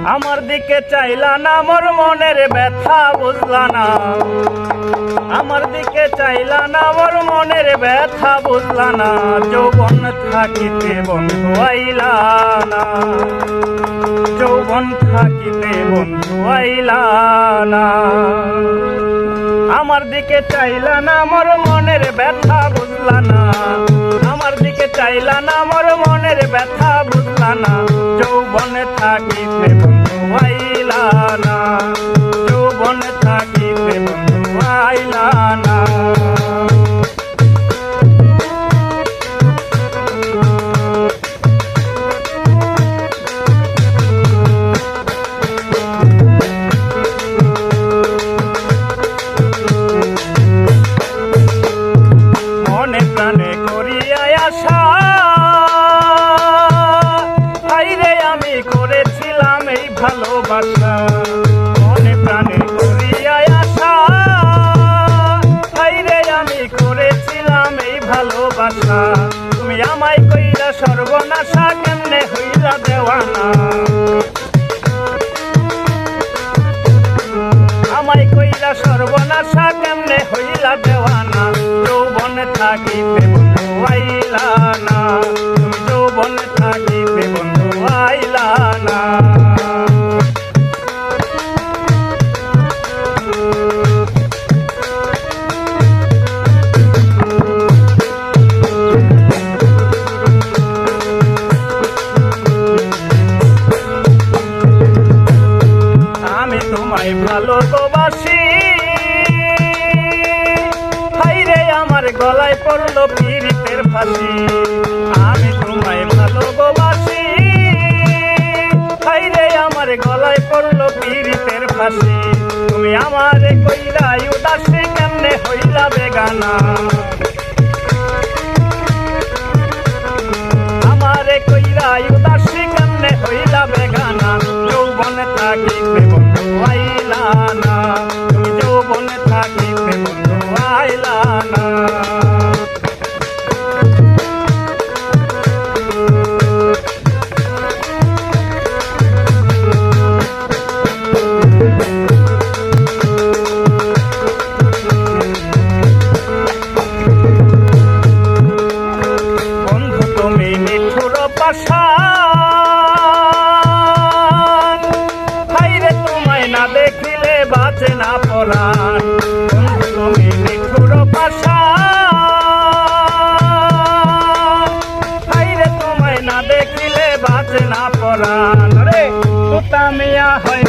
আমার দিকে চাইলা না, মোর মনের ব্যথা বুঝলা না। আমার দিকে চাইলা না, মোর মনের ব্যথা বুঝলা না। যৌবন থাকিতে বন্ধু আইলা না, যৌবন থাকিতে বন্ধু আইলা না। আমার দিকে চাইলা না, মোর মনের ব্যথা বুঝলা না। আমার দিকে চাইলা না, মোর মনের ব্যথা বুঝলা না। যৌবনে থাকিতে বন্ধু আইলা না, যৌবনে থাকিতে বন্ধু আইলা না। মনে প্রাণে করিয়া আশা, হাইরে আমি করেছিলাম এই ভালোবাসা। মনে প্রাণে করিয়া আশা, হাইরে আমি করেছিলাম এই ভালোবাসা। তুমি আমায় কইরা সর্বনাশা, কেমনে হইলা দেওয়ানা। আমায় কইরা সর্বনাশা, কেমনে হইলা দেওয়ানা। যৌবনে থাকিতে বন্ধু আইলা না, তুমি যৌবনে থাকিতে বন্ধু আইলা না। আমি তোমায় ভালোবাসি, হাইরে আমার গলায় পড়লো পীড়িতের ফাঁসি। আমি তোমায় ভালোবাসি, হাইরে আমার গলায় পড়লো পীড়িতের ফাঁসি। তুমি আমারে কইরা উদাসী, কেমনে হইলা বেগানা। আমারে কইরা উদাসী, কেমনে হইলা বেগানা। যৌবনে থাকিতে বন্ধু আইলা না, তুমি যৌবনে থাকিতে বন্ধু আইলা না। বন্ধু তুমি নিঠুর পাষাণ, হাইরে তোমায় না দেখিলে বাঁচে না পরাণ। বন্ধু তুমি নিঠুর পাষাণ, হাইরে তোমায় না দেখিলে বাঁচে না পরাণ। রে তুতা মিয়া হয়